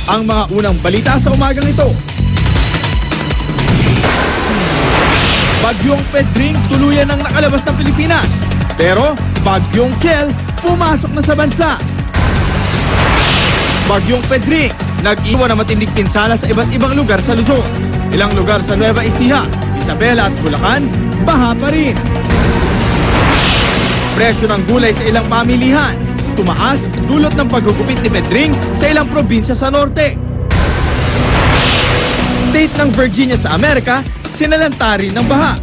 ang mga unang balita sa umagang ito. Bagyong Pedring tuluyan ng nakalabas ng Pilipinas. Pero Bagyong Kel pumasok na sa bansa. Bagyong Pedring nag-iwan ng matinding pinsala sa iba't ibang lugar sa Luzon. Ilang lugar sa Nueva Ecija, Isabela at Bulacan, baha pa rin. Presyo ng gulay sa ilang pamilihan tumaas dulot ng paggugupit ni Pedring sa ilang probinsya sa norte. State ng Virginia sa Amerika, sinalanta rin ng baha.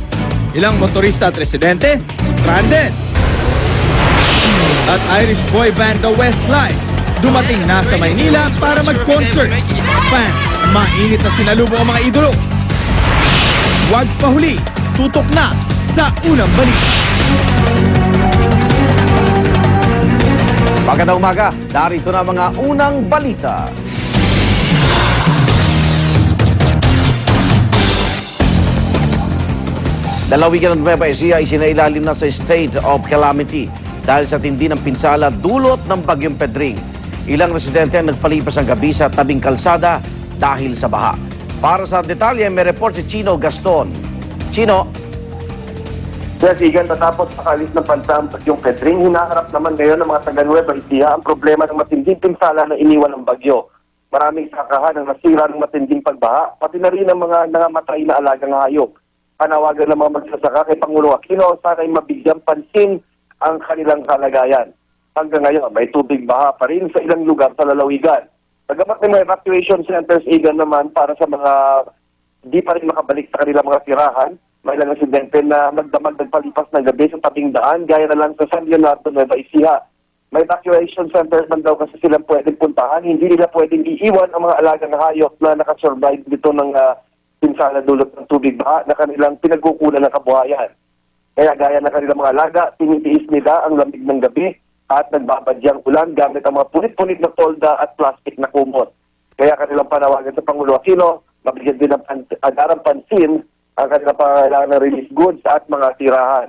Ilang motorista at residente, stranded. At Irish boy band The Westlife, dumating na sa Maynila para mag-concert. Fans, mainit na sinalubong ang mga idolo. Huwag pahuli, tutok na sa unang balita. Magandang umaga, narito na mga unang balita. Lalawigan ng Nueva Ecija ay sinailalim na sa state of calamity dahil sa tindi ng pinsala dulot ng Bagyong Pedring. Ilang residente ang nagpalipas ang gabi sa tabing kalsada dahil sa baha. Para sa detalye, may report si Chino Gaston. Chino? Yes, Igan, tatapos makalis ng bansa ang Bagyong Pedring, hinaharap naman ngayon ng mga taga-Nueva Ecija ang problema ng matinding pinsala na iniwan ng bagyo. Maraming sakahan ang nasira ng matinding pagbaha, pati na rin ang mga nangamatay na alagang hayop. Panawagan ng mga magsasaka kay Pangulo Aquino, sana'y mabigyang pansin ang kanilang kalagayan. Hanggang ngayon, may tubig baha pa rin sa ilang lugar sa lalawigan. Bagamat may evacuation centers, Igan, naman para sa mga di pa rin makabalik sa kanilang mga tirahan, may ilang residente na nagdamag nagpalipas ng gabi sa tabing daan, gaya na lang sa San Leonardo, Nueva Ecija. May evacuation centers man daw kasi silang pwedeng puntahan, hindi nila pwedeng iiwan ang mga alagang hayop na nakasurvive dito ng pinsala dulot ng tubig baha na kanilang pinagkukunan ng kabuhayan. Kaya gaya ng kanilang mga alaga, tinitiis nila ang lamig ng gabi at nagbabadyang ulan gamit ang mga punit-punit na tolda at plastic na kumot. Kaya kanilang panawagan sa Pangulo Aquino, mabigyan din ng agarang pansin ang kanilang pangangailangan ng relief goods at mga tirahan.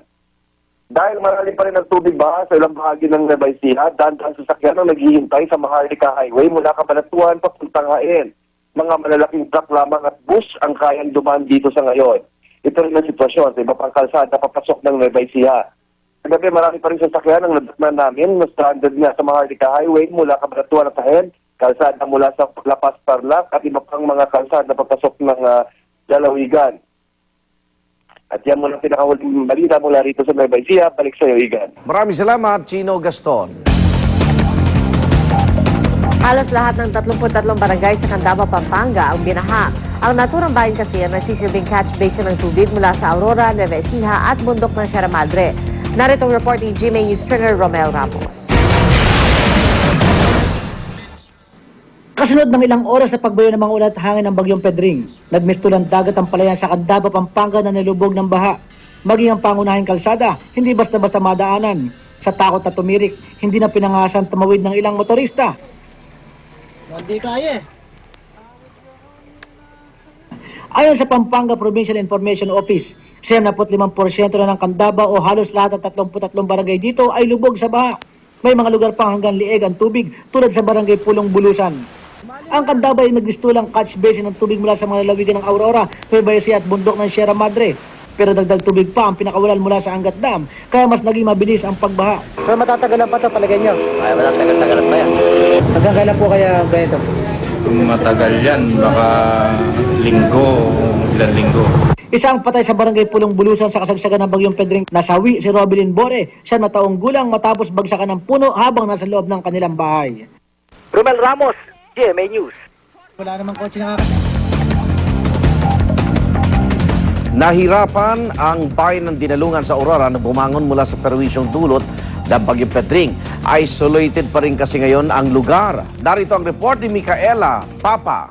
Dahil marami pa rin ang tubig baha sa ilang bahagi ng Nueva Ecija, daan-daan sasakyan ang naghihintay sa Maharlika Highway mula Cabanatuan papuntang Hain. Mga malalaking truck lamang at bus ang kayang dumaan dito sa ngayon. Ito rin ang sitwasyon sa iba pang kalsada papasok ng Nueva Ecija. Kagabi marami pa rin sasakyan ang nadatnan namin na stranded nga sa Maharlika Highway mula Cabanatuan at Hain, kalsada mula sa La Paz Tarlac at iba pang mga kalsada papasok ng lalawigan. At yan muna pinakahuling balita mula rito sa Nueva Ecija. Balik sa iyo, Igan. Maraming salamat, Chino Gaston. Halos lahat ng 33 barangay sa Candaba, Pampanga ang binaha. Ang naturang bayan kasi ang nagsisilbing catch basin ng tubig mula sa Aurora, Nueva Ecija at bundok ng Sierra Madre. Narito ang report ni GMA News Stringer Romel Ramos. Kasunod ng ilang oras sa pagbayo ng mga ulat hangin ng Bagyong Pedring, nagmistulang dagat ang palayan sa Candaba, Pampanga na nilubog ng baha. Maging ang pangunahing kalsada, hindi basta-basta madaanan. Sa takot na tumirik, hindi na pinangasan tumawid ng ilang motorista. Hindi kaya eh. Ayon sa Pampanga Provincial Information Office, 75% na ng Candaba o halos lahat ng 33 barangay dito ay lubog sa baha. May mga lugar pang hanggang lieg ang tubig tulad sa barangay Pulong Bulusan. Ang Candaba ay nagmistulang catch basin ng tubig mula sa mga lalawigan ng Aurora, Nueva Ecija at bundok ng Sierra Madre. Pero dagdag tubig pa ang pinakawalan mula sa Angat Dam, kaya mas naging mabilis ang pagbaha. Pero matatagalan pa ito, palagay nyo? Ay, matatagal-tagal pa yan. Hanggang kailan po kaya ganito? Kung matagal yan, baka linggo, ilang linggo. Isang patay sa barangay Pulong Bulusan sa kasagsagan ng Bagyong Pedring. Nasawi si Robelyn Bore, siya na taong gulang matapos bagsakan ng puno habang nasa loob ng kanilang bahay. Romel Ramos, GMA News. Wala namang kotse na Nahirapan ang bayan ng Dinalungan sa Aurora na bumangon mula sa perwisyong dulot ng Bagyong Pedring. Isolated pa rin kasi ngayon ang lugar. Narito ang report ni Micaela Papa.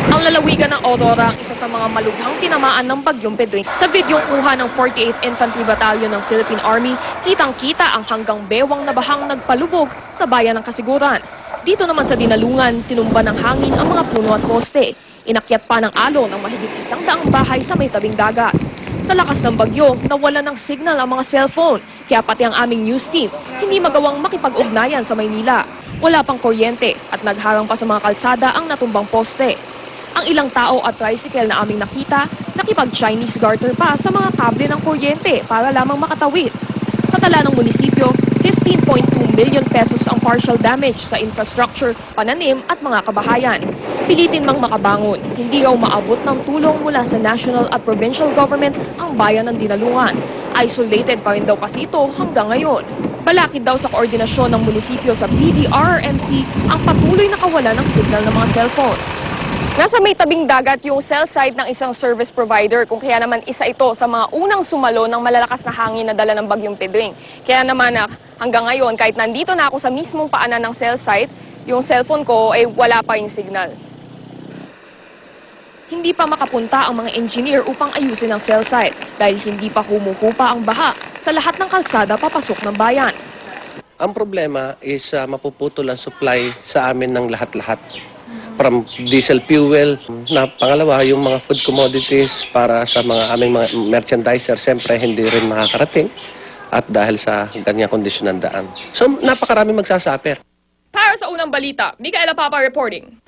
Ang lalawigan ng Aurora ang isa sa mga malubhang tinamaan ng Bagyong Pedring. Sa videong kuha ng 48th Infantry Battalion ng Philippine Army, kitang-kita ang hanggang bewang na bahang nagpalubog sa bayan ng Kasiguran. Dito naman sa Dinalungan, tinumba ng hangin ang mga puno at poste. Inakyat pa ng alon ang mahigit 100 bahay sa may tabing dagat. Sa lakas ng bagyo, nawala ng signal ang mga cellphone, kaya pati ang aming news team hindi magawang makipag-ugnayan sa Maynila. Wala pang kuryente at nagharang pa sa mga kalsada ang natumbang poste. Ang ilang tao at tricycle na aming nakita, nakipag-Chinese garter pa sa mga kable ng kuryente para lamang makatawid. Sa tala ng munisipyo, 15.2 million pesos ang partial damage sa infrastructure, pananim at mga kabahayan. Pilitin mang makabangon, hindi raw maabot ng tulong mula sa national at provincial government ang bayan ng Dinalungan. Isolated pa rin daw kasi ito hanggang ngayon. Balakid daw sa koordinasyon ng munisipyo sa PDRRMC ang patuloy na kawalan ng signal ng mga cellphone. Nasa may tabing dagat yung cell site ng isang service provider, kung kaya naman isa ito sa mga unang sumalo ng malalakas na hangin na dala ng Bagyong Pedring. Kaya naman hanggang ngayon, kahit nandito na ako sa mismong paanan ng cell site, yung cellphone ko ay wala pa yung signal. Hindi pa makapunta ang mga engineer upang ayusin ang cell site dahil hindi pa humuhupa ang baha sa lahat ng kalsada papasok ng bayan. Ang problema is mapuputol ang supply sa amin ng lahat-lahat. From diesel fuel, na pangalawa, yung mga food commodities para sa mga aming mga merchandiser, siyempre hindi rin makakarating at dahil sa ganyang kondisyon ng daan. So napakarami magsasaper. Para sa unang balita, Micaela Papa reporting.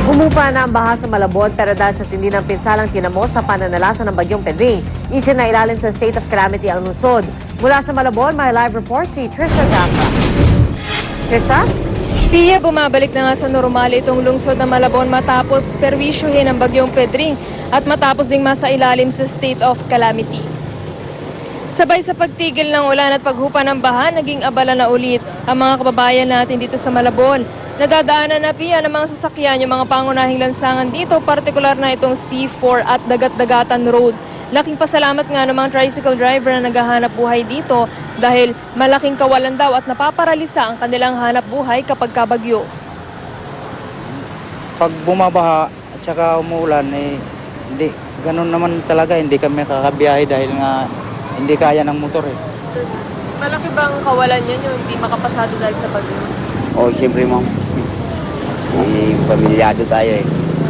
Humupa na ang baha sa Malabon pero dahil sa tindi ng pinsalang tinamo sa pananalasa ng Bagyong Pedring, isinailalim sa state of calamity ang lungsod. Mula sa Malabon, may live report si Trisha Zafra. Trisha? Pia, bumabalik na nga sa normal itong lungsod ng Malabon matapos perwisyuhin ng Bagyong Pedring at matapos ding masailalim sa state of calamity. Sabay sa pagtigil ng ulan at paghupa ng baha, naging abala na ulit ang mga kababayan natin dito sa Malabon. Nadadaanan na piya ng mga sasakyan yung mga pangunahing lansangan dito, partikular na itong C4 at Dagat-Dagatan Road. Laking pasalamat nga ng mga tricycle driver na naghahanap buhay dito dahil malaking kawalan daw at napaparalisa ang kanilang hanap buhay kapag kabagyo. Pag bumabaha at saka umuulan, hindi, ganun naman talaga, hindi kami kakabiyahe dahil nga hindi kaya ng motor eh. Malaki bang kawalan yan yung hindi makapasado dahil sa bagyo? O, siyempre ma'am. Pamilyado tayo eh.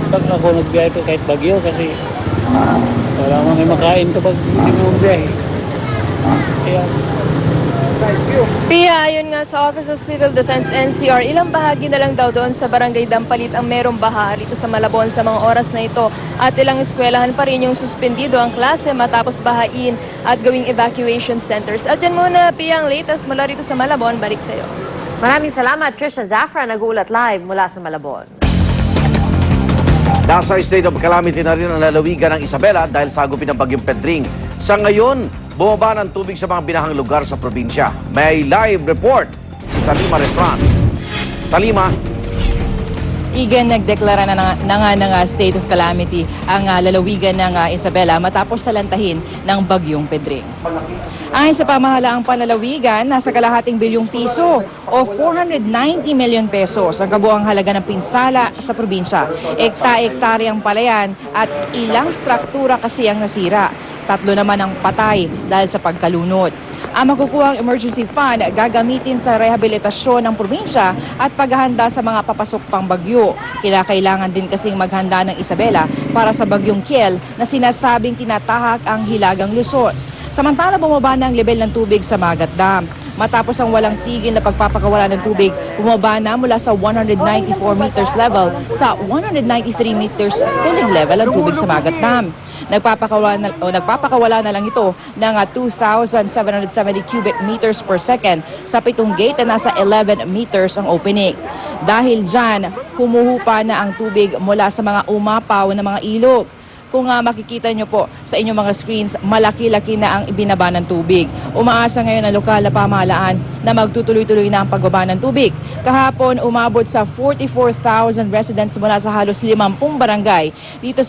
Pag ako nagbiyahe ko kahit bagyo kasi wala mang makain kapag hindi mo magbiyahe. Kaya, Pia, ayon nga sa Office of Civil Defense NCR, ilang bahagi na lang daw doon sa Barangay Dampalit ang merong baha rito sa Malabon sa mga oras na ito. At ilang eskwelahan pa rin yung suspendido ang klase matapos bahain at gawing evacuation centers. At yan muna, Pia, ang latest mula rito sa Malabon. Balik sa'yo. Maraming salamat, Trisha Zafra, nag-uulat live mula sa Malabon. Nasa state of calamity na rin ang lalawigan ng Isabela dahil sagupin ng Bagyong Pedring. Sa ngayon, bumaba ng tubig sa mga binahang lugar sa probinsya. May live report si Salima Refran. Salima. Igen, nagdeklara na nga ng state of calamity ang lalawigan ng Isabela matapos salantahin ng Bagyong Pedring. Ayon sa pamahalaang panlalawigan, nasa kalahating bilyong piso o 490 million pesos ang kabuang halaga ng pinsala sa probinsya. Ekta-ektaryang palayan at ilang struktura kasi ang nasira. 3 naman ang patay dahil sa pagkalunod. Ang makukuhang emergency fund gagamitin sa rehabilitasyon ng probinsya at paghahanda sa mga papasok pang bagyo. Kailangan din kasing maghanda ng Isabela para sa bagyong Kiel na sinasabing tinatahak ang Hilagang Luzon. Samantala, bumaba na ang level ng tubig sa Magat Dam. Matapos ang walang tigil na pagpapakawala ng tubig, bumaba na mula sa 194 meters level sa 193 meters spilling level ang tubig sa Magat Dam. Nagpapakawala na lang ito ng 2,770 cubic meters per second sa 7 gate na nasa 11 meters ang opening. Dahil dyan, humuhupa na ang tubig mula sa mga umapaw na mga ilog. Kung makikita nyo po sa inyong mga screens, malaki-laki na ang ibinaba ng tubig. Umaasa ngayon ang lokal na pamahalaan na magtutuloy-tuloy na ang pagbaba ng tubig. Kahapon, umabot sa 44,000 residents mula sa halos 50 barangay dito